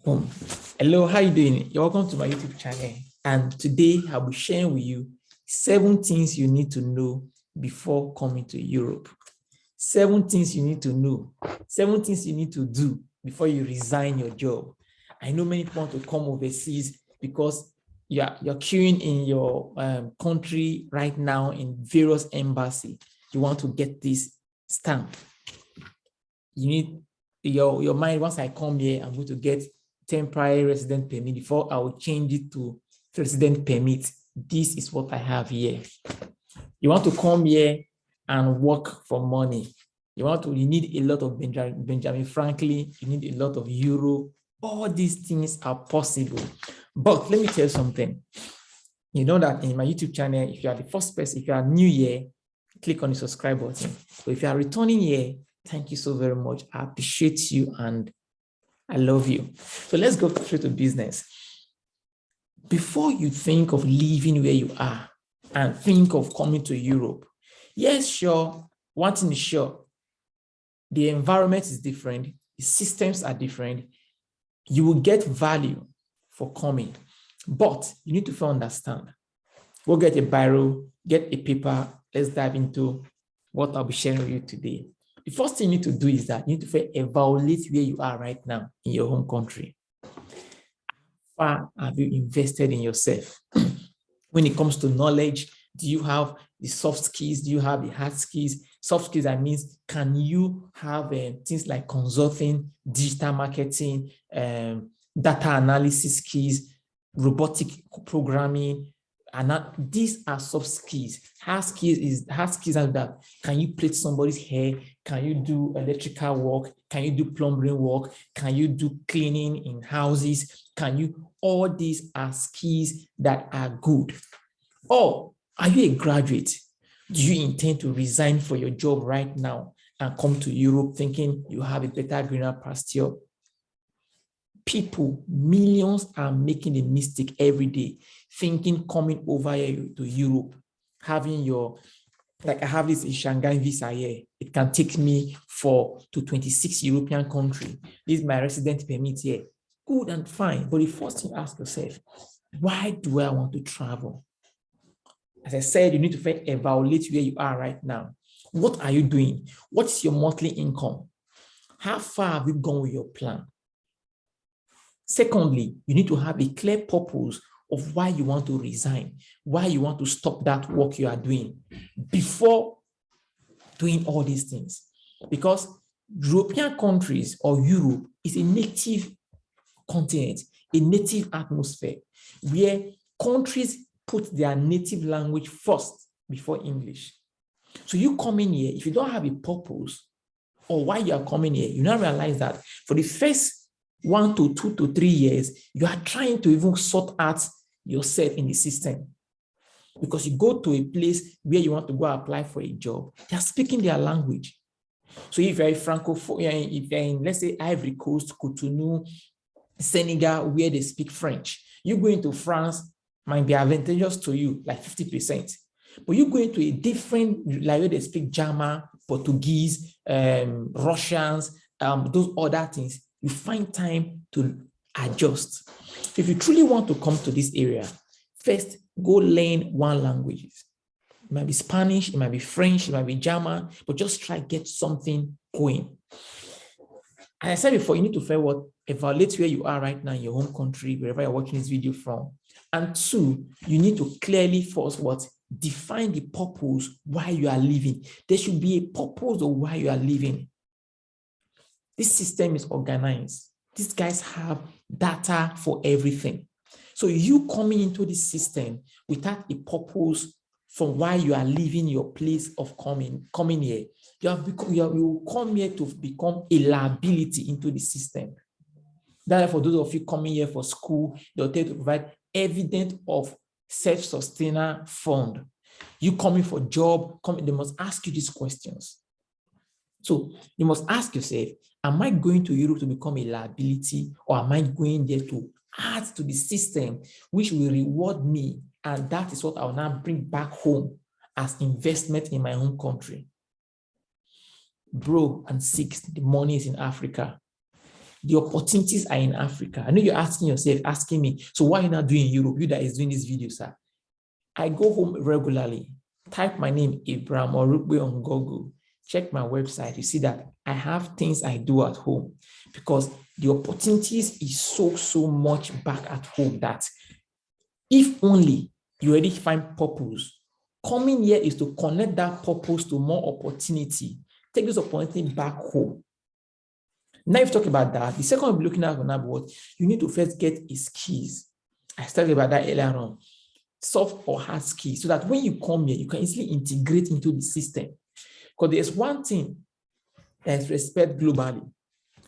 Boom. Hello, how you doing? You're welcome to my YouTube channel. And today I'll be sharing with you 7 things you need to know before coming to Europe. 7 things you need to know. 7 things you need to do before you resign your job. I know many people want to come overseas because you're queuing in your country right now in various embassies. You want to get this stamp. You need your mind. Once I come here, I'm going to get temporary resident permit before I will change it to resident permit. This is what I have here. You want to come here and work for money. You need a lot of Benjamin Franklin, you need a lot of euro. All these things are possible. But let me tell you something. You know that in my YouTube channel, if you are the first person, if you are new here, click on the subscribe button. But if you are returning here, thank you so very much. I appreciate you and I love you. So let's go straight to business. Before you think of leaving where you are and think of coming to Europe, yes, sure, one thing is sure, the environment is different, the systems are different, you will get value for coming, but you need to first understand. Go get a biro, get a paper, let's dive into what I'll be sharing with you today. The first thing you need to do is that you need to first evaluate where you are right now in your home country. How far have you invested in yourself? When it comes to knowledge, do you have the soft skills? Do you have the hard skills? Soft skills, that means, can you have things like consulting, digital marketing, data analysis skills, robotic programming, and these are soft skills. Hard skills are that. Can you plait somebody's hair? Can you do electrical work? Can you do plumbing work? Can you do cleaning in houses? All these are skills that are good. Or are you a graduate? Do you intend to resign for your job right now and come to Europe thinking you have a better, greener pasture? People, millions are making a mistake every day, thinking coming over here to Europe, having like I have this in Shanghai visa here. It can take me to 26 European countries. This is my resident permit here. Good and fine. But the first thing, ask yourself, why do I want to travel? As I said, you need to first evaluate where you are right now. What are you doing? What's your monthly income? How far have you gone with your plan? Secondly, you need to have a clear purpose of why you want to resign, why you want to stop that work you are doing before doing all these things. Because European countries or Europe is a native continent, a native atmosphere where countries put their native language first before English. So you come in here, if you don't have a purpose or why you are coming here, you now realize that for the first 1 to 2 to 3 years, you are trying to even sort out yourself in the system. Because you go to a place where you want to go apply for a job, they are speaking their language. So if you're a Francophone, if you're in, let's say, Ivory Coast, Cotonou, Senegal, where they speak French, you go into France, might be advantageous to you, like 50%. But you go into a different, like where they speak German, Portuguese, Russians, those other things, you find time to adjust. If you truly want to come to this area, first go learn one language. It might be Spanish, it might be French, it might be German, but just try to get something going. As I said before, you need to first evaluate where you are right now in your home country, wherever you're watching this video from. And 2, you need to clearly first define the purpose why you are living. There should be a purpose of why you are living. This system is organized. These guys have data for everything. So you coming into this system without a purpose for why you are leaving your place of coming here, you will come here to become a liability into the system. Therefore, for those of you coming here for school, they'll tell you to provide evidence of self-sustainer fund. You coming for job, they must ask you these questions. So you must ask yourself, am I going to Europe to become a liability, or am I going there to add to the system which will reward me? And that is what I will now bring back home as investment in my home country. Bro and six, the money is in Africa. The opportunities are in Africa. I know you're asking yourself, asking me, so why are you not doing Europe? You that is doing this video, sir. I go home regularly, type my name, Abraham or Rugbe on Google, check my website. You see that I have things I do at home because the opportunities is so much back at home that if only you already find purpose, coming here is to connect that purpose to more opportunity. Take this opportunity back home. Now, if you talk about that, the second we're looking at what you need to first get is skills. I started about that earlier on. Soft or hard skills, so that when you come here, you can easily integrate into the system. Because there's one thing that is respect globally.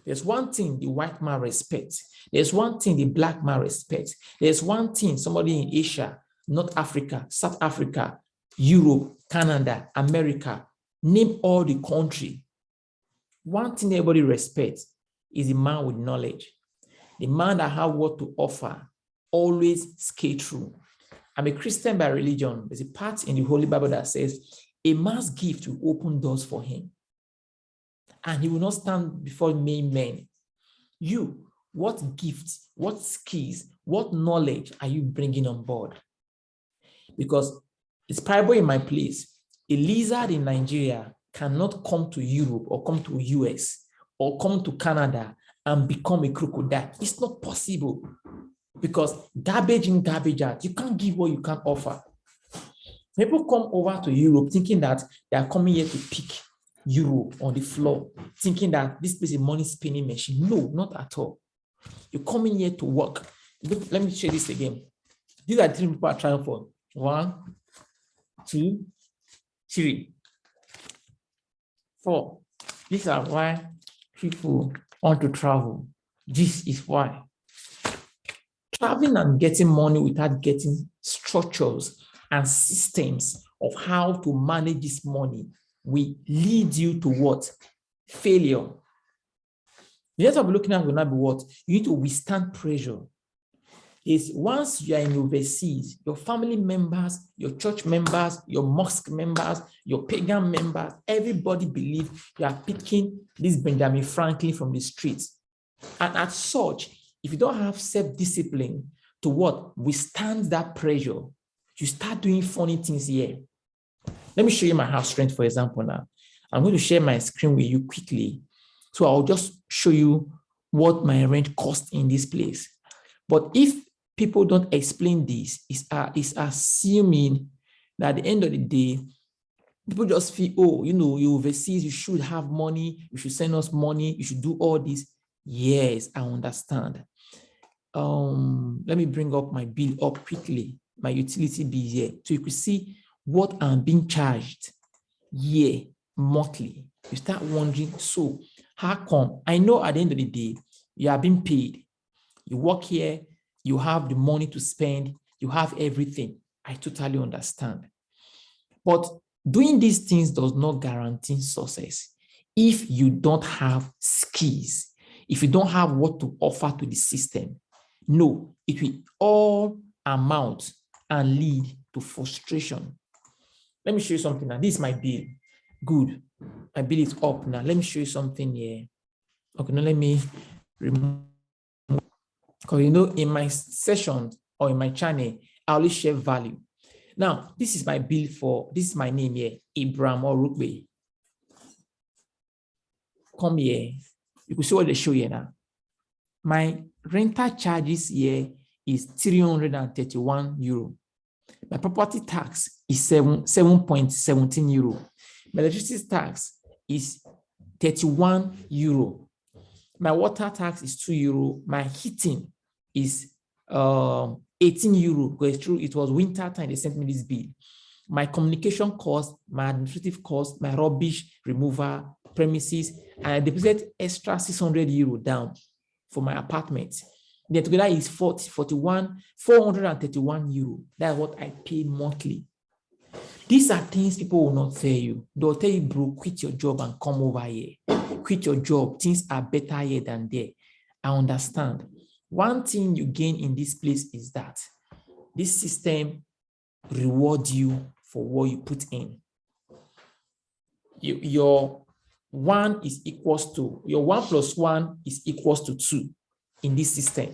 There's one thing the white man respects. There's one thing the black man respects. There's one thing somebody in Asia, North Africa, South Africa, Europe, Canada, America, name all the country. One thing everybody respects is the man with knowledge. The man that has what to offer, always skate through. I'm a Christian by religion. There's a part in the Holy Bible that says a man's gift will open doors for him, and he will not stand before men. You, what gifts, what skills, what knowledge are you bringing on board? Because it's probably in my place. A lizard in Nigeria cannot come to Europe or come to US or come to Canada and become a crocodile. It's not possible. Because garbage in, garbage out, you can't give what you can't offer. People come over to Europe thinking that they are coming here to pick Europe on the floor, thinking that this place is a money spinning machine. No, not at all. You're coming here to work. Look, let me show this again. These are 3 people are trying for. 1, 2, 3, 4. These are why people want to travel. This is why. Traveling and getting money without getting structures and systems of how to manage this money will lead you to what? Failure. The next one we're looking at will not be what? You need to withstand pressure. Is once you are in overseas, your family members, your church members, your mosque members, your pagan members, everybody believes you are picking this Benjamin Franklin from the streets. And as such, if you don't have self-discipline to what? Withstand that pressure, you start doing funny things here. Let me show you my house strength, for example, now. I'm going to share my screen with you quickly. So I'll just show you what my rent costs in this place. But if people don't explain this, it's assuming that at the end of the day, people just feel, oh, you're overseas, you should have money, you should send us money, you should do all this. Yes, I understand. Let me bring up my bill up quickly, my utility bill here, so you can see what I'm being charged year, monthly. You start wondering, so how come? I know at the end of the day, you are being paid. You work here, you have the money to spend, you have everything. I totally understand. But doing these things does not guarantee success if you don't have skills, if you don't have what to offer to the system. No, it will all amount and lead to frustration. Let me show you something now. This is my bill. Good. My bill is up now. Let me show you something here. Okay, now let me remove. Because in my sessions or in my channel, I always share value. Now, this is my bill this is my name here, Abraham or Rugbe. Come here. You can see what they show here now. My rental charges here is 331 euro. My property tax is 7.17 euro. My electricity tax is 31 euro. My water tax is 2 euro. My heating is 18 euro. Because it's true, it was winter time they sent me this bill. My communication cost, my administrative cost, my rubbish removal, premises, and I deposited extra 600 euro down for my apartment. Then together is 431 euro. That's what I pay monthly. These are things people will not tell you. They'll tell you, bro, quit your job and come over here. Quit your job. Things are better here than there. I understand. One thing you gain in this place is that this system rewards you for what you put in. Your 1 is equals to, your 1 plus 1 is equals to 2 in this system.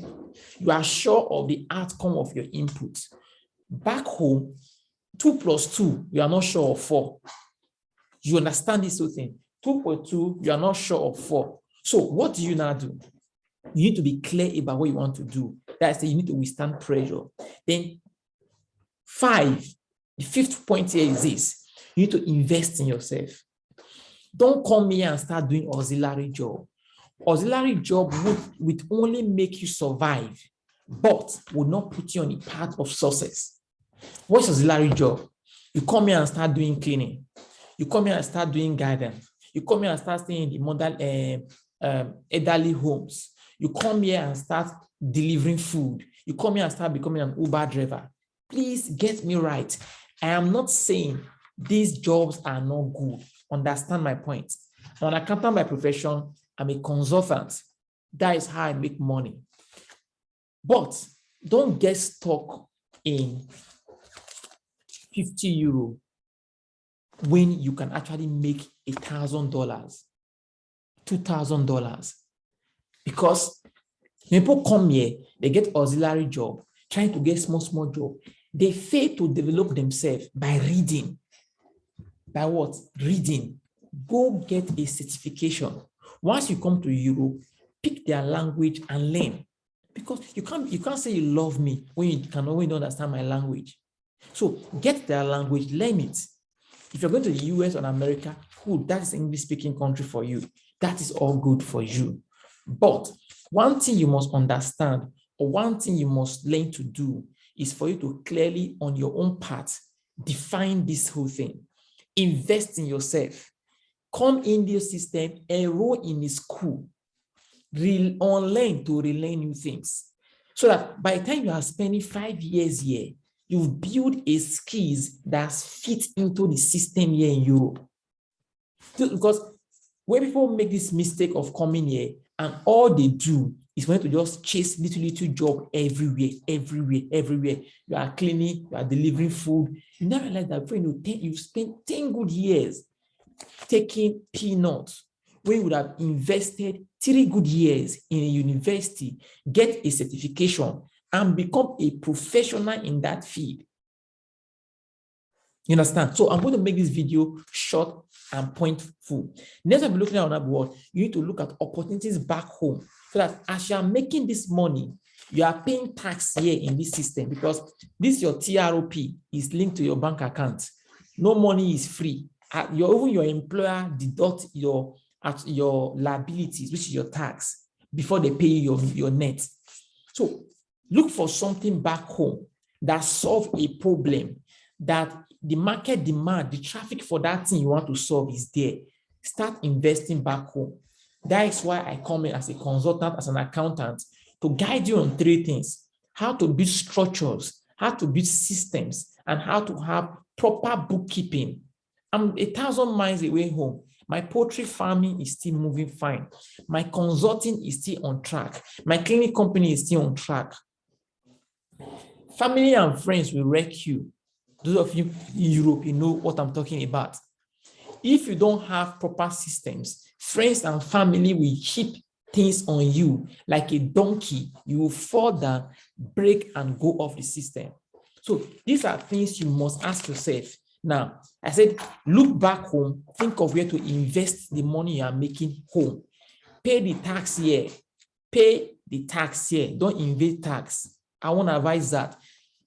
You are sure of the outcome of your input. Back home, 2 plus 2, you are not sure of 4. You understand this whole thing. 2 plus 2, you are not sure of 4. So what do you now do? You need to be clear about what you want to do. That's you need to withstand pressure. Then 5, the 5th point here is this. You need to invest in yourself. Don't come here and start doing auxiliary job. Auxiliary job would only make you survive, but will not put you on the path of success. What's auxiliary job? You come here and start doing cleaning. You come here and start doing guidance. You come here and start staying in the model elderly homes. You come here and start delivering food. You come here and start becoming an Uber driver. Please get me right. I am not saying these jobs are not good. Understand my point. I'm an accountant by profession. I'm a consultant. That is how I make money. But don't get stuck in 50 euro when you can actually make $1,000, $2,000. Because people come here, they get auxiliary job, trying to get small job. They fail to develop themselves by reading. By what? Reading. Go get a certification. Once you come to Europe, pick their language and learn. Because you can't say you love me when you don't understand my language. So get their language, learn it. If you're going to the US or America, cool, that's an English-speaking country for you. That is all good for you. But one thing you must understand, or one thing you must learn to do, is for you to clearly, on your own path, define this whole thing. Invest in yourself. Come in this system, enroll in a school, unlearn to relearn new things. So that by the time you are spending 5 years here, you've built a skills that fit into the system here in Europe. Because when people make this mistake of coming here and all they do is want to just chase little job everywhere. You are cleaning, you are delivering food. You never realize that you spent 10 good years taking peanuts when you would have invested 3 good years in a university, get a certification, and become a professional in that field. You understand? So I'm going to make this video short and pointful. Next time we're looking at another board, you need to look at opportunities back home, so that as you are making this money, you are paying tax here in this system, because this your TROP is linked to your bank account. No money is free. Even your employer deduct your liabilities, which is your tax, before they pay you your net. So look for something back home that solves a problem, that the market demand, the traffic for that thing you want to solve is there. Start investing back home. That is why I come in as a consultant, as an accountant, to guide you on 3 things: how to build structures, how to build systems, and how to have proper bookkeeping. I'm 1,000 miles away home. My poultry farming is still moving fine. My consulting is still on track. My clinic company is still on track. Family and friends will wreck you. Those of you in Europe, you know what I'm talking about. If you don't have proper systems, friends and family will keep things on you like a donkey. You will fall down, break, and go off the system. So these are things you must ask yourself. Now, I said, look back home, think of where to invest the money you are making home. Pay the tax here. Pay the tax here. Don't invade tax. I want to advise that.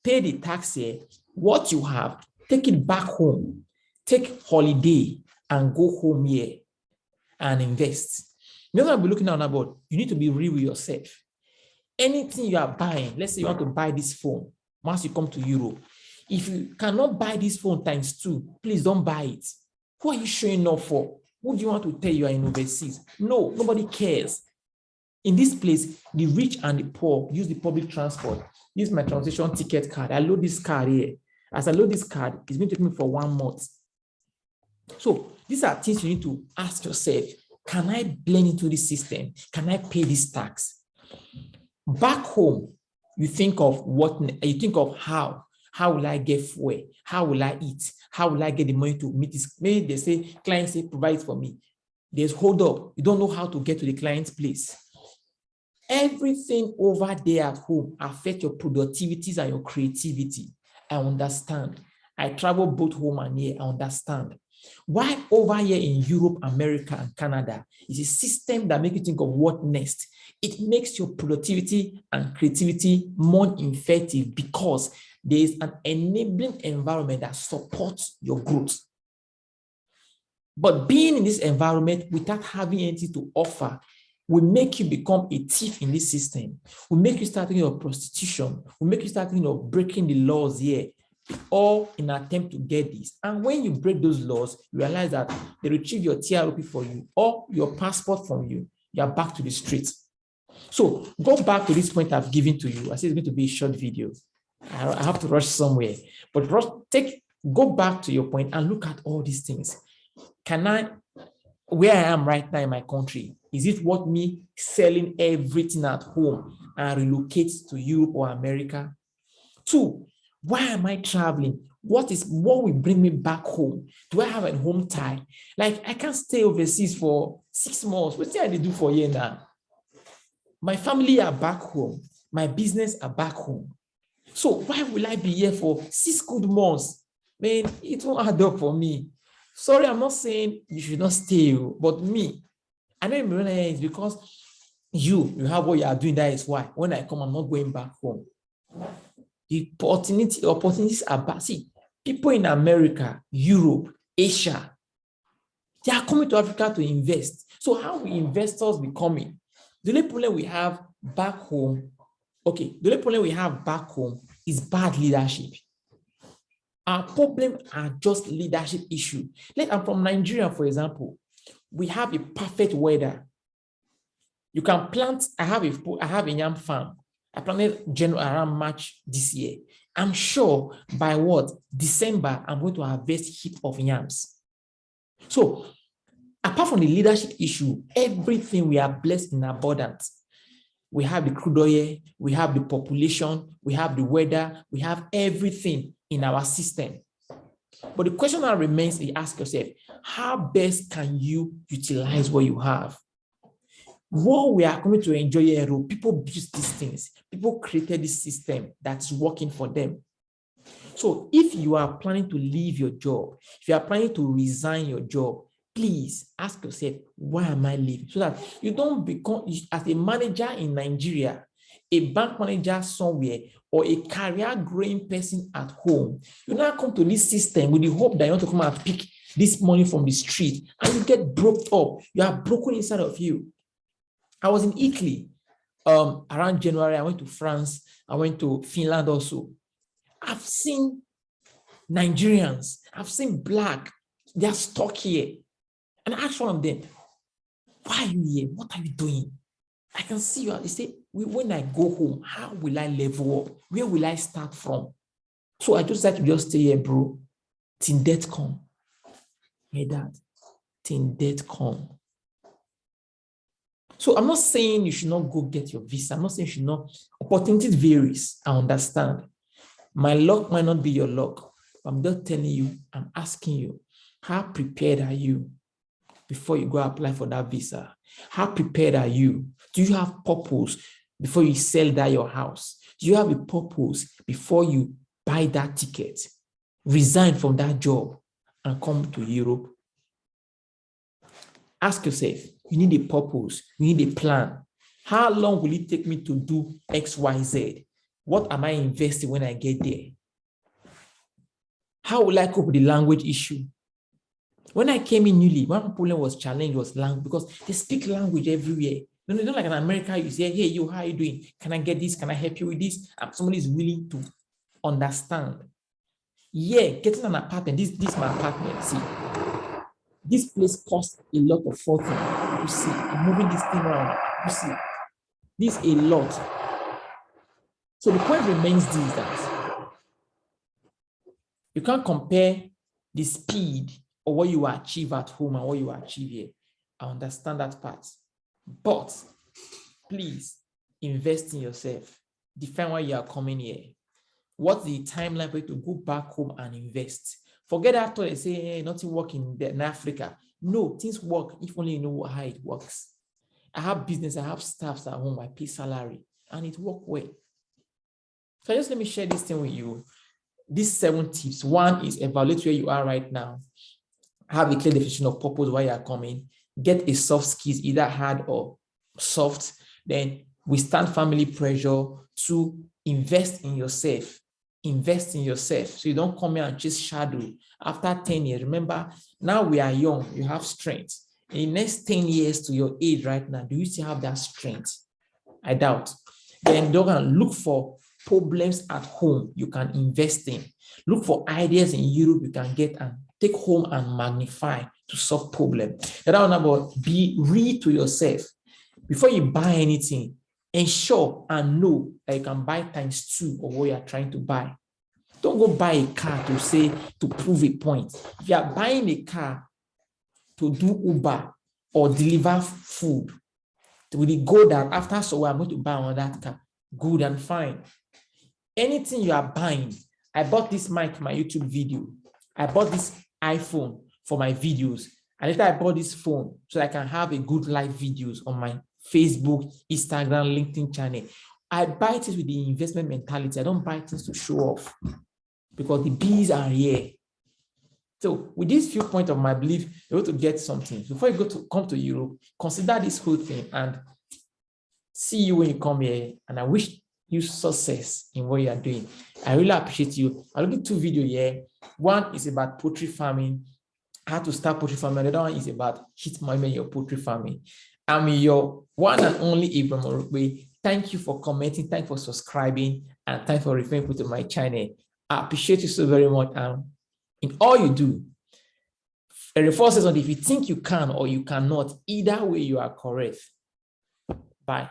Pay the tax here. What you have, take it back home. Take holiday and go home here and invest. Next time I'll be looking at about, you need to be real with yourself. Anything you are buying, let's say you want to buy this phone, once you come to Europe, if you cannot buy this phone times 2, please don't buy it. Who are you showing off for? Who do you want to tell you are in overseas? No, nobody cares. In this place, the rich and the poor use the public transport. Use my transportation ticket card. I load this card here. As I load this card, it's going to take me for 1 month. So these are things you need to ask yourself. Can I blend into this system? Can I pay this tax? Back home, you think of how. How will I get fuel? How will I eat? How will I get the money to meet this? Maybe they say, clients say, provide for me. There's hold up. You don't know how to get to the client's place. Everything over there at home affects your productivities and your creativity. I understand. I travel both home and here. I understand. Why over here in Europe, America, and Canada is a system that makes you think of what next. It makes your productivity and creativity more effective because there is an enabling environment that supports your growth. But being in this environment without having anything to offer will make you become a thief in this system, will make you start thinking of prostitution, will make you start thinking of breaking the laws here, all in an attempt to get this. And when you break those laws, you realize that they retrieve your TROP for you or your passport from you, you are back to the streets. So go back to this point I've given to you. I said it's going to be a short video. I have to rush somewhere, but go back to your point and look at all these things. Where I am right now in my country, is it worth me selling everything at home and relocate to Europe or America? 2, why am I traveling? What will bring me back home? Do I have a home tie? Like, I can't stay overseas for 6 months. What did I do for a year now? My family are back home. My business are back home. So why will I be here for 6 good months? Man, it won't add up for me. Sorry, I'm not saying you should not stay, but me, I know it's because you have what you are doing. That is why when I come, I'm not going back home. The opportunities are back. See, people in America, Europe, Asia, they are coming to Africa to invest. So how will investors be coming? The only problem we have back home, is bad leadership. Our problem are just leadership issue. I'm from Nigeria, for example. We have a perfect weather. You can plant. I have a yam farm. I planted around March this year. I'm sure by December, I'm going to harvest heap of yams. So apart from the leadership issue, everything we are blessed in abundance. We have the crude oil, we have the population, we have the weather, we have everything in our system. But the question that remains, you ask yourself, how best can you utilize what you have? What we are coming to enjoy here, people built these things. People created this system that's working for them. So if you are planning to leave your job, if you are planning to resign your job, please ask yourself, why am I leaving? So that you don't become, as a manager in Nigeria, a bank manager somewhere, or a career growing person at home, you now come to this system with the hope that you want to come and pick this money from the street, and you get broke up. You are broken inside of you. I was in Italy around January. I went to France. I went to Finland also. I've seen Nigerians. I've seen Black. They are stuck here. And I asked one of them, why are you here? What are you doing? I can see you. They say, when I go home, how will I level up? Where will I start from? So I just had to just stay here, bro, till death come. Hear that? Till death come. So I'm not saying you should not go get your visa. I'm not saying you should not. Opportunities varies. I understand. My luck might not be your luck. But I'm just telling you, I'm asking you, how prepared are you before you go apply for that visa? How prepared are you? Do you have purpose before you sell that your house? Do you have a purpose before you buy that ticket, resign from that job, and come to Europe? Ask yourself, you need a purpose, you need a plan. How long will it take me to do X, Y, Z? What am I investing when I get there? How will I cope with the language issue? When I came in newly, one problem was language, because they speak language everywhere. No, not like in America, you say, hey, you, how are you doing? Can I get this? Can I help you with this? And somebody is willing to understand. Yeah, getting an apartment, this is my apartment, see. This place costs a lot of fortune. You see, I'm moving this thing around. You see, this a lot. So the point remains this, that you can't compare the speed of what you achieve at home and what you achieve here. I understand that part. But please invest in yourself. Define why you are coming here. What's the timeline for you to go back home and invest? Forget after they say, hey, nothing working in Africa. No, things work if only you know how it works. I have business, I have staffs at home, I pay salary, and it works well. So just let me share this thing with you. These 7 tips. 1 is evaluate where you are right now. Have a clear definition of purpose, why you are coming. Get a soft skills, either hard or soft. Then withstand family pressure. 2, invest in yourself. Invest in yourself. So you don't come here and chase shadow. After 10 years, remember, now we are young, you have strength. In the next 10 years to your age right now, do you still have that strength? I doubt. Then look for problems at home you can invest in. Look for ideas in Europe you can get and take home and magnify to solve problems. The other one about be real to yourself. Before you buy anything, ensure and know that you can buy ×2 of what you are trying to buy. Don't go buy a car to prove a point. If you are buying a car to do Uber or deliver food, with the goal that after so I'm going to buy on that car, good and fine. Anything you are buying, I bought this mic for my YouTube video. I bought this iPhone for my videos. And later I bought this phone so I can have a good live videos on my Facebook, Instagram, LinkedIn channel. I buy things with the investment mentality. I don't buy things to show off because the bees are here. So with these few points of my belief, you're going to get something. Before you come to Europe, consider this whole thing and see you when you come here. And I wish you success in what you are doing. I really appreciate you. I'll look at 2 videos here. One is about poultry farming, how to start poultry farming. The other one is about hit money your poultry farming. I'm your one and only Abraham Orukwe. Thank you for commenting. Thank you for subscribing. And thank you for referring people to my channel. I appreciate you so very much. In all you do, reinforces on if you think you can or you cannot, either way you are correct. Bye.